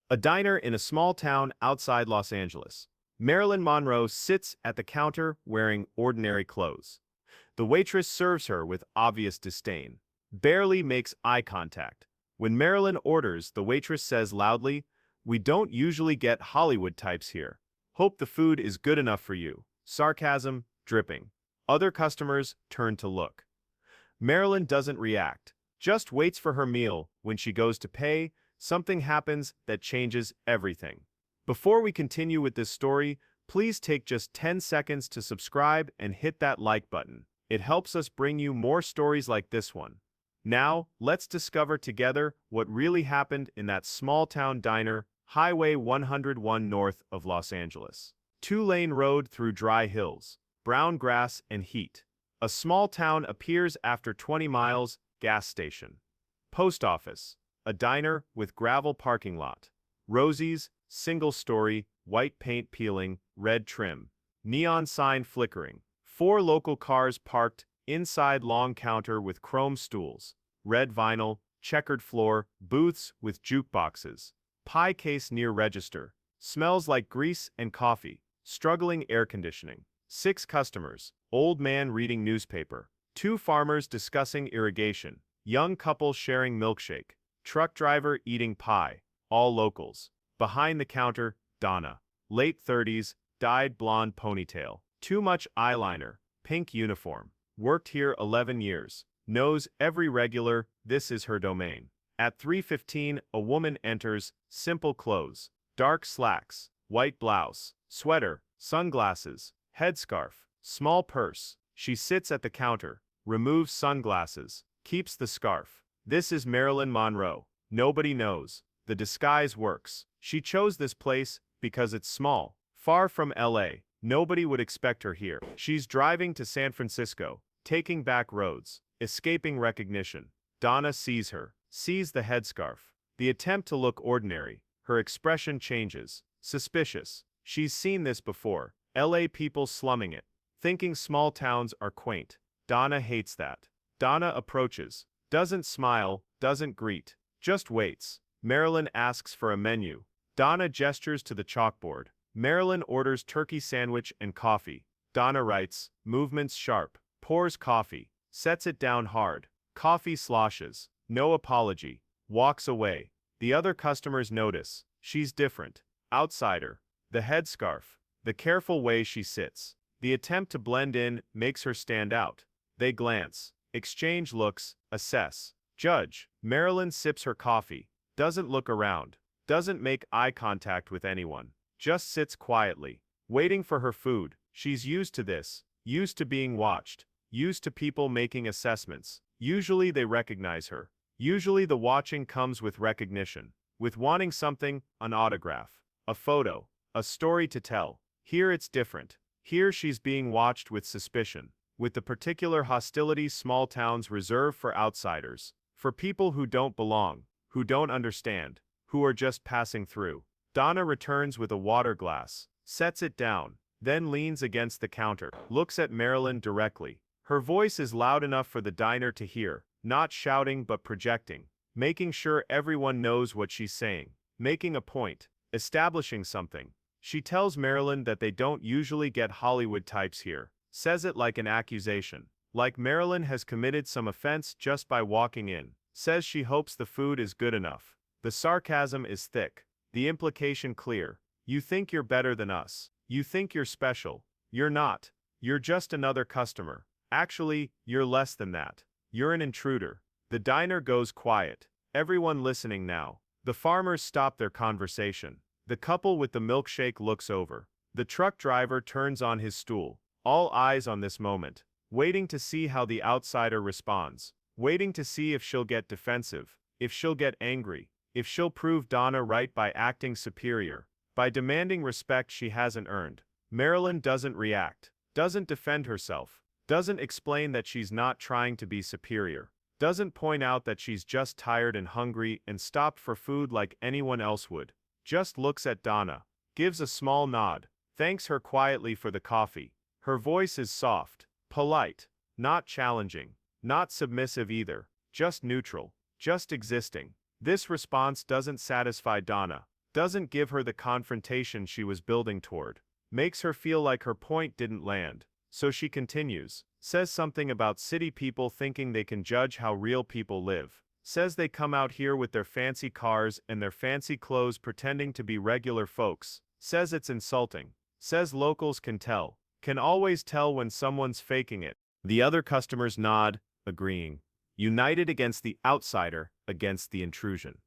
A diner in a small town outside Los Angeles. Marilyn Monroe sits at the counter wearing ordinary clothes. The waitress serves her with obvious disdain, barely makes eye contact. When Marilyn orders, the waitress says loudly, "We don't usually get Hollywood types here. Hope the food is good enough for you." Sarcasm, dripping. Other customers turn to look. Marilyn doesn't react, just waits for her meal. When she goes to pay, something happens that changes everything. Before we continue with this story, please take just 10 seconds to subscribe and hit that like button. It helps us bring you more stories like this one. Now, let's discover together what really happened in that small-town diner, Highway 101 north of Los Angeles. Two-lane road through dry hills, brown grass and heat. A small town appears after 20 miles, gas station. Post office. A diner with gravel parking lot. Rosie's, single-story, white paint peeling, red trim. Neon sign flickering. 4 local cars parked inside long counter with chrome stools. Red vinyl, checkered floor, booths with jukeboxes. Pie case near register. Smells like grease and coffee. Struggling air conditioning. 6 customers. Old man reading newspaper. 2 farmers discussing irrigation. Young couple sharing milkshake. Truck driver eating pie. All locals. Behind the counter, Donna. Late 30s, dyed blonde ponytail. Too much eyeliner. Pink uniform. Worked here 11 years. Knows every regular, this is her domain. At 3:15, a woman enters, simple clothes. Dark slacks, white blouse, sweater, sunglasses, headscarf, small purse. She sits at the counter, removes sunglasses, keeps the scarf. This is Marilyn Monroe. Nobody knows. The disguise works. She chose this place because it's small, far from LA. Nobody would expect her here. She's driving to San Francisco, taking back roads, escaping recognition. Donna sees her, sees the headscarf. The attempt to look ordinary. Her expression changes. Suspicious. She's seen this before. LA people slumming it, thinking small towns are quaint. Donna hates that. Donna approaches. Doesn't smile, doesn't greet, just waits. Marilyn asks for a menu. Donna gestures to the chalkboard. Marilyn orders turkey sandwich and coffee. Donna writes, movements sharp, pours coffee, sets it down hard. Coffee sloshes. No apology. Walks away. The other customers notice. She's different. Outsider. The headscarf. The careful way she sits. The attempt to blend in makes her stand out. They glance. Exchange looks, assess, judge. Marilyn sips her coffee, doesn't look around, doesn't make eye contact with anyone, just sits quietly, waiting for her food. She's used to this, used to being watched, used to people making assessments. Usually they recognize her. Usually the watching comes with recognition, with wanting something, an autograph, a photo, a story to tell. Here it's different. Here she's being watched with suspicion. With the particular hostility small towns reserve for outsiders, for people who don't belong, who don't understand, who are just passing through. Donna returns with a water glass, sets it down, then leans against the counter, looks at Marilyn directly. Her voice is loud enough for the diner to hear, not shouting but projecting, making sure everyone knows what she's saying, making a point, establishing something. She tells Marilyn that they don't usually get Hollywood types here. Says it like an accusation, like Marilyn has committed some offense just by walking in. Says she hopes the food is good enough. The sarcasm is thick, the implication clear. You think you're better than us. You think you're special. You're not. You're just another customer. Actually, you're less than that. You're an intruder. The diner goes quiet. Everyone listening now. The farmers stop their conversation. The couple with the milkshake looks over. The truck driver turns on his stool. All eyes on this moment, waiting to see how the outsider responds, waiting to see if she'll get defensive, if she'll get angry, if she'll prove Donna right by acting superior, by demanding respect she hasn't earned. Marilyn doesn't react, doesn't defend herself, doesn't explain that she's not trying to be superior, doesn't point out that she's just tired and hungry and stopped for food like anyone else would, just looks at Donna, gives a small nod, thanks her quietly for the coffee. Her voice is soft, polite, not challenging, not submissive either, just neutral, just existing. This response doesn't satisfy Donna, Doesn't give her the confrontation she was building toward. Makes her feel like her point didn't land. So she continues. Says something about city people thinking they can judge how real people live. Says they come out here with their fancy cars and their fancy clothes pretending to be regular folks. Says it's insulting. Says locals can tell. Can always tell when someone's faking it. The other customers nod, agreeing. United against the outsider, against the intrusion.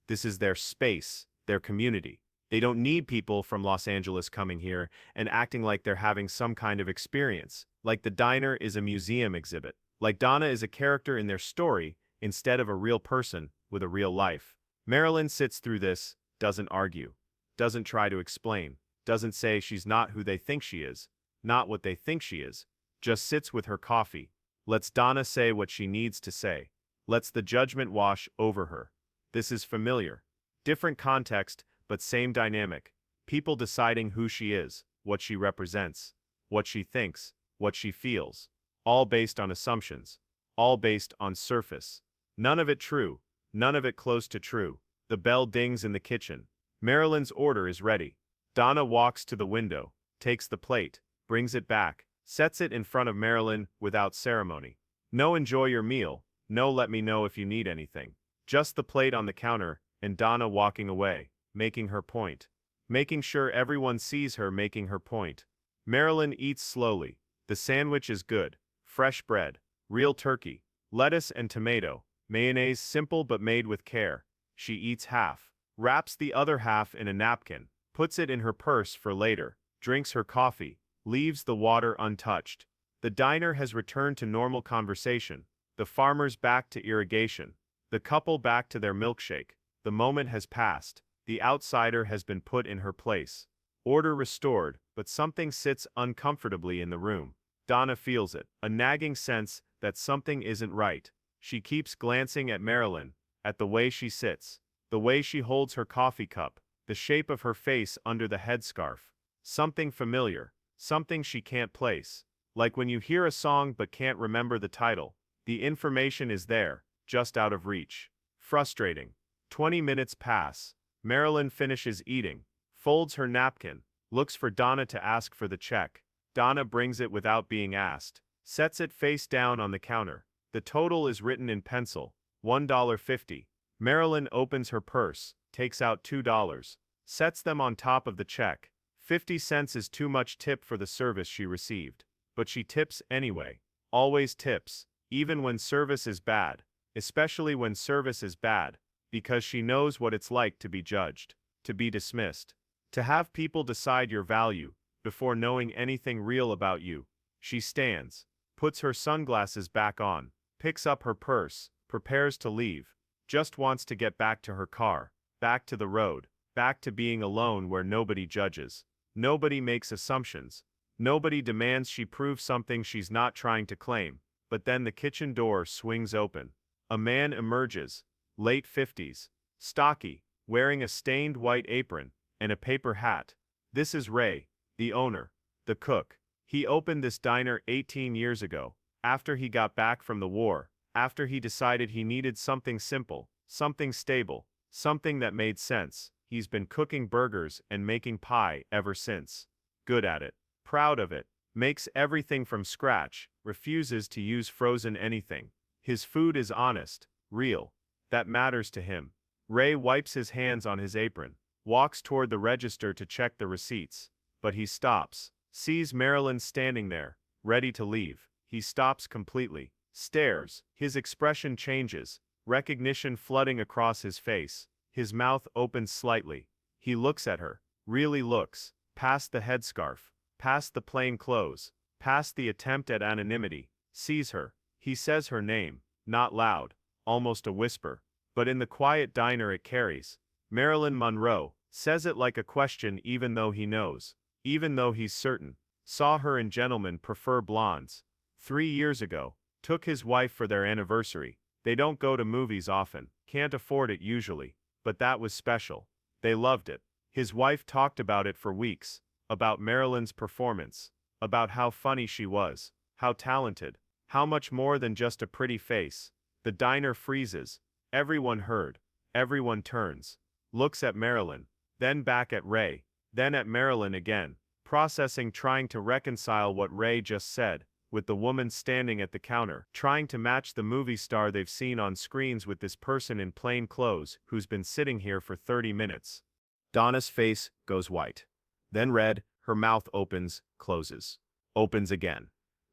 This is their space, their community. They don't need people from Los Angeles coming here and acting like they're having some kind of experience, like the diner is a museum exhibit, like Donna is a character in their story instead of a real person with a real life. Marilyn sits through this, doesn't argue, doesn't try to explain, doesn't say she's not who they think she is, not what they think she is, just sits with her coffee, lets Donna say what she needs to say, lets the judgment wash over her. This is familiar. Different context, but same dynamic. People deciding who she is, what she represents, what she thinks, what she feels. All based on assumptions. All based on surface. None of it true. None of it close to true. The bell dings in the kitchen. Marilyn's order is ready. Donna walks to the window, takes the plate, brings it back, sets it in front of Marilyn without ceremony. No enjoy your meal, no let me know if you need anything. Just the plate on the counter, and Donna walking away, making her point. Making sure everyone sees her making her point. Marilyn eats slowly. The sandwich is good. Fresh bread, real turkey, lettuce and tomato, mayonnaise simple but made with care. She eats half, wraps the other half in a napkin, puts it in her purse for later, drinks her coffee, leaves the water untouched. The diner has returned to normal conversation. The farmers back to irrigation. The couple back to their milkshake. The moment has passed. The outsider has been put in her place. Order restored, but something sits uncomfortably in the room. Donna feels it, a nagging sense that something isn't right. She keeps glancing at Marilyn, at the way she sits, the way she holds her coffee cup, the shape of her face under the headscarf. Something familiar, something she can't place. Like when you hear a song but can't remember the title. The information is there, just out of reach. Frustrating. 20 minutes pass. Marilyn finishes eating, folds her napkin, looks for Donna to ask for the check. Donna brings it without being asked, sets it face down on the counter. The total is written in pencil, $1.50. Marilyn opens her purse, takes out $2, sets them on top of the check. 50 cents is too much tip for the service she received. But she tips anyway. Always tips, even when service is bad. Especially when service is bad, because she knows what it's like to be judged, to be dismissed, to have people decide your value before knowing anything real about you. She stands, puts her sunglasses back on, picks up her purse, prepares to leave, just wants to get back to her car, back to the road, back to being alone where nobody judges, nobody makes assumptions, nobody demands she prove something she's not trying to claim. But then the kitchen door swings open. A man emerges, late 50s, stocky, wearing a stained white apron and a paper hat. This is Ray, the owner, the cook. He opened this diner 18 years ago, after he got back from the war, after he decided he needed something simple, something stable, something that made sense. He's been cooking burgers and making pie ever since. Good at it, proud of it, makes everything from scratch, refuses to use frozen anything. His food is honest, real. That matters to him. Ray wipes his hands on his apron, walks toward the register to check the receipts. But he stops, sees Marilyn standing there, ready to leave. He stops completely, stares. His expression changes, recognition flooding across his face. His mouth opens slightly. He looks at her, really looks, past the headscarf, past the plain clothes, past the attempt at anonymity, sees her. He says her name, not loud, almost a whisper, but in the quiet diner it carries. Marilyn Monroe, says it like a question even though he knows, even though he's certain. Saw her and Gentlemen Prefer Blondes. 3 years ago, took his wife for their anniversary. They don't go to movies often, can't afford it usually, but that was special. They loved it. His wife talked about it for weeks, about Marilyn's performance, about how funny she was, how talented, how much more than just a pretty face. The diner freezes. Everyone heard. Everyone turns. Looks at Marilyn. then back at Ray, then at Marilyn again, processing, trying to reconcile what Ray just said, with the woman standing at the counter, trying to match the movie star they've seen on screens with this person in plain clothes who's been sitting here for 30 minutes. Donna's face goes white. Then red, her mouth opens, closes. Opens again.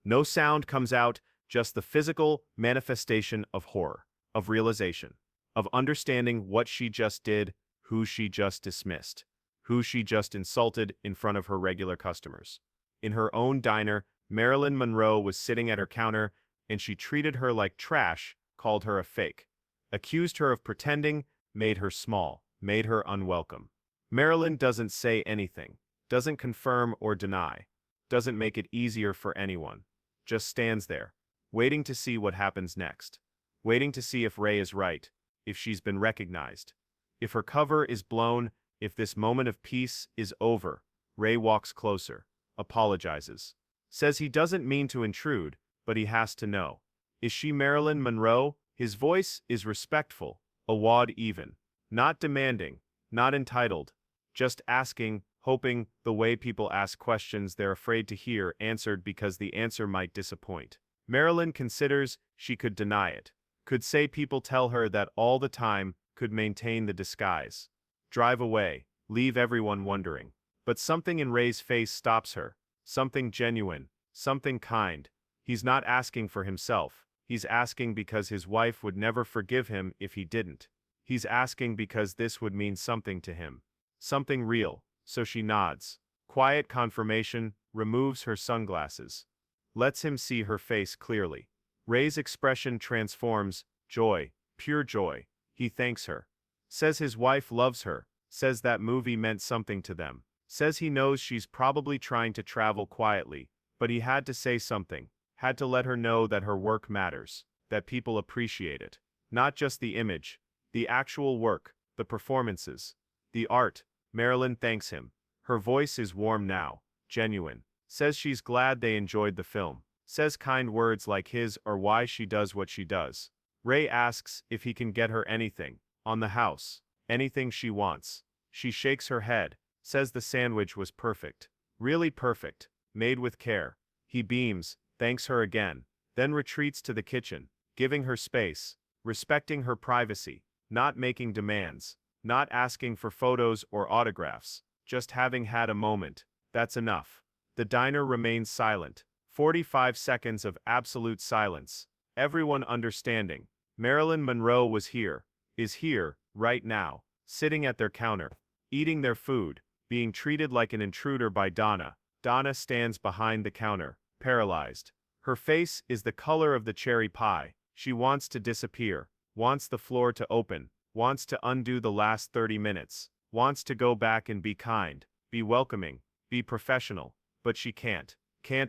No sound comes out, just the physical manifestation of horror, of realization, of understanding what she just did, who she just dismissed, who she just insulted in front of her regular customers. In her own diner, Marilyn Monroe was sitting at her counter, and she treated her like trash, called her a fake, accused her of pretending, made her small, made her unwelcome. Marilyn doesn't say anything, doesn't confirm or deny, doesn't make it easier for anyone, just stands there, waiting to see what happens next, waiting to see if Ray is right, if she's been recognized, if her cover is blown, if this moment of peace is over. Ray walks closer, apologizes, says he doesn't mean to intrude, but he has to know. Is she Marilyn Monroe? His voice is respectful, awed even, not demanding, not entitled, just asking, hoping, the way people ask questions they're afraid to hear answered because the answer might disappoint. Marilyn considers she could deny it, could say people tell her that all the time, could maintain the disguise, drive away, leave everyone wondering. But something in Ray's face stops her, something genuine, something kind. He's not asking for himself, he's asking because his wife would never forgive him if he didn't. He's asking because this would mean something to him, something real, so she nods. Quiet confirmation, removes her sunglasses, lets him see her face clearly. Ray's expression transforms, joy, pure joy. He thanks her, says his wife loves her, says that movie meant something to them, says he knows she's probably trying to travel quietly, but he had to say something, had to let her know that her work matters, that people appreciate it. Not just the image, the actual work, the performances, the art. Marilyn thanks him. Her voice is warm now, genuine, says she's glad they enjoyed the film, says kind words like his or why she does what she does. Ray asks if he can get her anything, on the house, anything she wants. She shakes her head, says the sandwich was perfect, really perfect, made with care. He beams, thanks her again, then retreats to the kitchen, giving her space, respecting her privacy, not making demands, not asking for photos or autographs, just having had a moment. That's enough. The diner remains silent. 45 seconds of absolute silence. Everyone understanding. Marilyn Monroe was here, is here, right now, sitting at their counter, eating their food, being treated like an intruder by Donna. Donna stands behind the counter, paralyzed. Her face is the color of the cherry pie. She wants to disappear, wants the floor to open, wants to undo the last 30 minutes, wants to go back and be kind, be welcoming, be professional, but she can't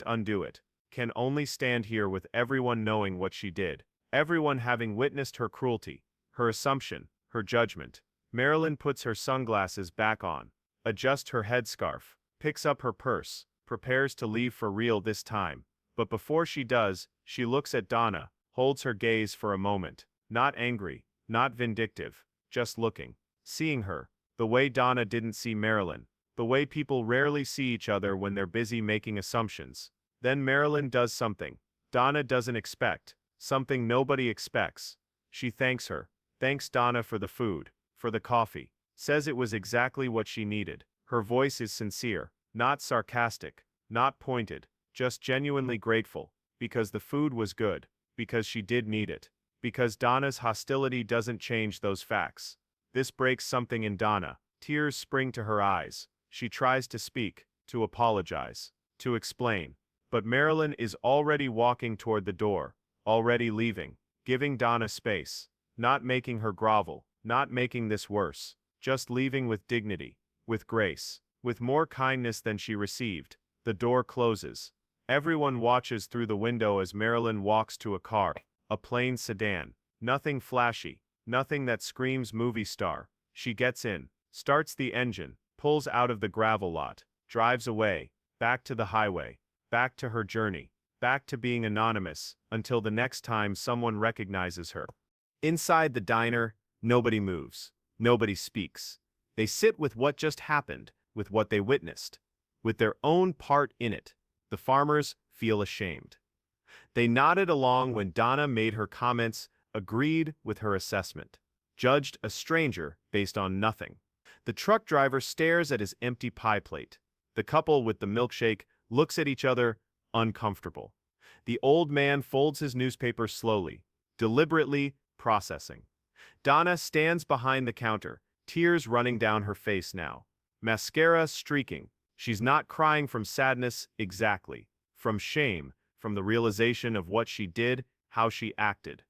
undo it, can only stand here with everyone knowing what she did, everyone having witnessed her cruelty, her assumption, her judgment. Marilyn puts her sunglasses back on, adjusts her headscarf, picks up her purse, prepares to leave for real this time. But before she does, she looks at Donna, holds her gaze for a moment, not angry, not vindictive, just looking, seeing her, the way Donna didn't see Marilyn, the way people rarely see each other when they're busy making assumptions. Then Marilyn does something Donna doesn't expect, something nobody expects. She thanks her, thanks Donna for the food, for the coffee, says it was exactly what she needed. Her voice is sincere, not sarcastic, not pointed, just genuinely grateful, because the food was good, because she did need it, because Donna's hostility doesn't change those facts. This breaks something in Donna. Tears spring to her eyes. She tries to speak, to apologize, to explain. But Marilyn is already walking toward the door, already leaving, giving Donna space, not making her grovel, not making this worse, just leaving with dignity, with grace, with more kindness than she received. The door closes. Everyone watches through the window as Marilyn walks to a car, a plain sedan, nothing flashy, nothing that screams movie star. She gets in, starts the engine, pulls out of the gravel lot, drives away, back to the highway, back to her journey, back to being anonymous, until the next time someone recognizes her. Inside the diner, nobody moves, nobody speaks. They sit with what just happened, with what they witnessed, with their own part in it. The farmers feel ashamed. They nodded along when Donna made her comments, agreed with her assessment, judged a stranger based on nothing. The truck driver stares at his empty pie plate. The couple with the milkshake looks at each other, uncomfortable. The old man folds his newspaper slowly, deliberately processing. Donna stands behind the counter, tears running down her face now. Mascara streaking. She's not crying from sadness exactly, from shame, from the realization of what she did, how she acted.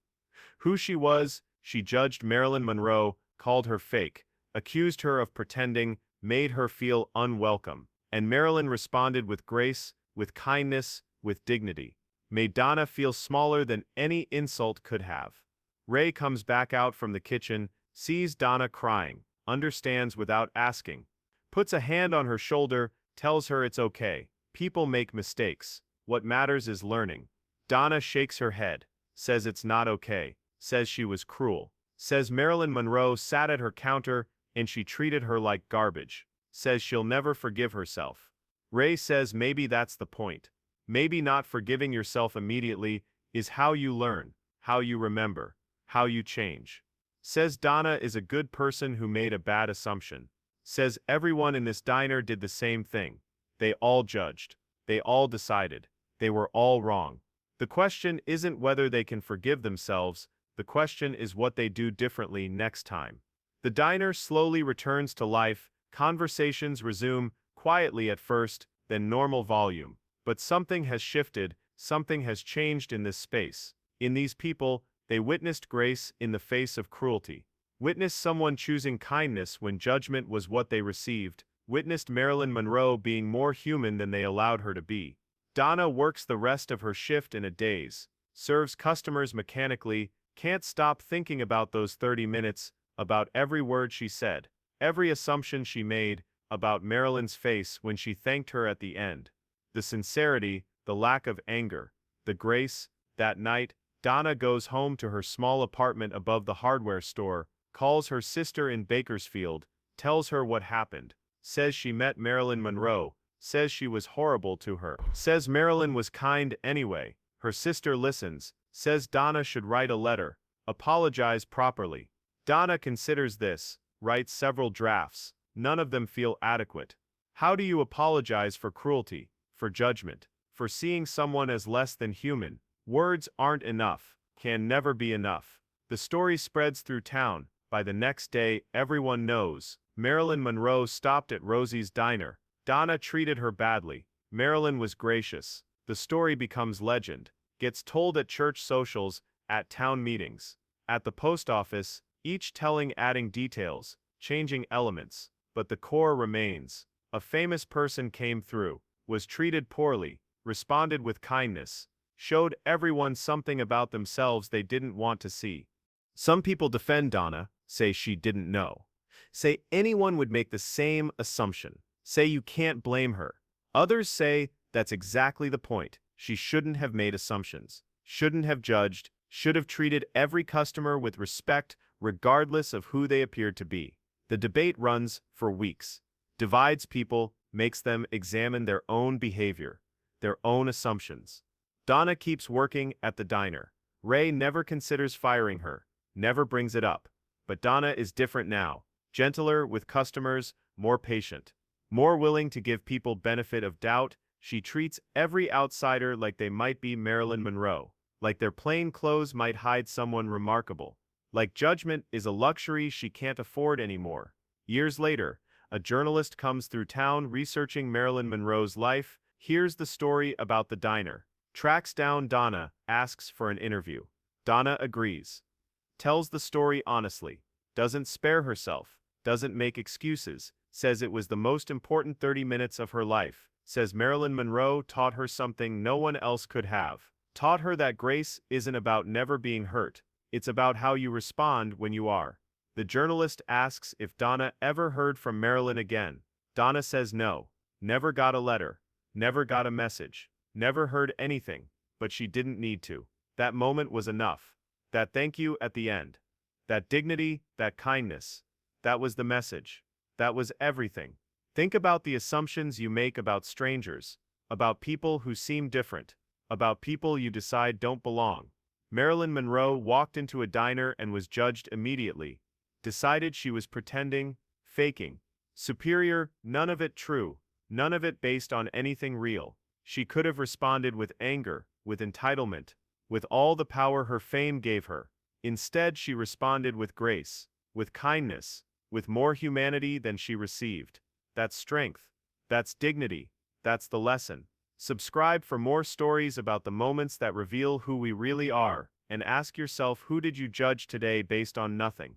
Who she was, she judged Marilyn Monroe, called her fake, accused her of pretending, made her feel unwelcome. And Marilyn responded with grace, with kindness, with dignity. Made Donna feel smaller than any insult could have. Ray comes back out from the kitchen, sees Donna crying, understands without asking, puts a hand on her shoulder, tells her it's okay. People make mistakes. What matters is learning. Donna shakes her head, says it's not okay, says she was cruel, says Marilyn Monroe sat at her counter and she treated her like garbage, says she'll never forgive herself. Ray says maybe that's the point. Maybe not forgiving yourself immediately is how you learn, how you remember, how you change. Says Donna is a good person who made a bad assumption. Says everyone in this diner did the same thing. They all judged. They all decided. They were all wrong. The question isn't whether they can forgive themselves, the question is what they do differently next time. The diner slowly returns to life, conversations resume, quietly at first, then normal volume. But something has shifted, something has changed in this space. In these people, they witnessed grace in the face of cruelty. Witnessed someone choosing kindness when judgment was what they received. Witnessed Marilyn Monroe being more human than they allowed her to be. Donna works the rest of her shift in a daze, serves customers mechanically, can't stop thinking about those 30 minutes, about every word she said, every assumption she made, about Marilyn's face when she thanked her at the end. The sincerity, the lack of anger, the grace. That night, Donna goes home to her small apartment above the hardware store, calls her sister in Bakersfield, tells her what happened, says she met Marilyn Monroe, says she was horrible to her, says Marilyn was kind anyway. Her sister listens, says Donna should write a letter, apologize properly. Donna considers this, writes several drafts. None of them feel adequate. How do you apologize for cruelty, for judgment, for seeing someone as less than human? Words aren't enough, can never be enough. The story spreads through town. By the next day, everyone knows. Marilyn Monroe stopped at Rosie's diner. Donna treated her badly. Marilyn was gracious. The story becomes legend. Gets told at church socials, at town meetings, at the post office, each telling adding details, changing elements. But the core remains. A famous person came through, was treated poorly, responded with kindness, showed everyone something about themselves they didn't want to see. Some people defend Donna, say she didn't know. Say anyone would make the same assumption. Say you can't blame her. Others say that's exactly the point. She shouldn't have made assumptions, shouldn't have judged, should have treated every customer with respect regardless of who they appeared to be. The debate runs for weeks, divides people, makes them examine their own behavior, their own assumptions. Donna keeps working at the diner. Ray never considers firing her, never brings it up. But Donna is different now, gentler with customers, more patient, more willing to give people benefit of doubt. She treats every outsider like they might be Marilyn Monroe, like their plain clothes might hide someone remarkable. Like judgment is a luxury she can't afford anymore. Years later, a journalist comes through town researching Marilyn Monroe's life, hears the story about the diner, tracks down Donna, asks for an interview. Donna agrees, tells the story honestly, doesn't spare herself, doesn't make excuses, says it was the most important 30 minutes of her life, says Marilyn Monroe taught her something no one else could have, taught her that grace isn't about never being hurt. It's about how you respond when you are. The journalist asks if Donna ever heard from Marilyn again. Donna says no, never got a letter, never got a message, never heard anything, but she didn't need to. That moment was enough. That thank you at the end. That dignity, that kindness. That was the message. That was everything. Think about the assumptions you make about strangers, about people who seem different, about people you decide don't belong. Marilyn Monroe walked into a diner and was judged immediately. Decided she was pretending, faking. Superior, none of it true, none of it based on anything real. She could have responded with anger, with entitlement, with all the power her fame gave her. Instead, she responded with grace, with kindness, with more humanity than she received. That's strength. That's dignity. That's the lesson. Subscribe for more stories about the moments that reveal who we really are, and ask yourself, who did you judge today based on nothing?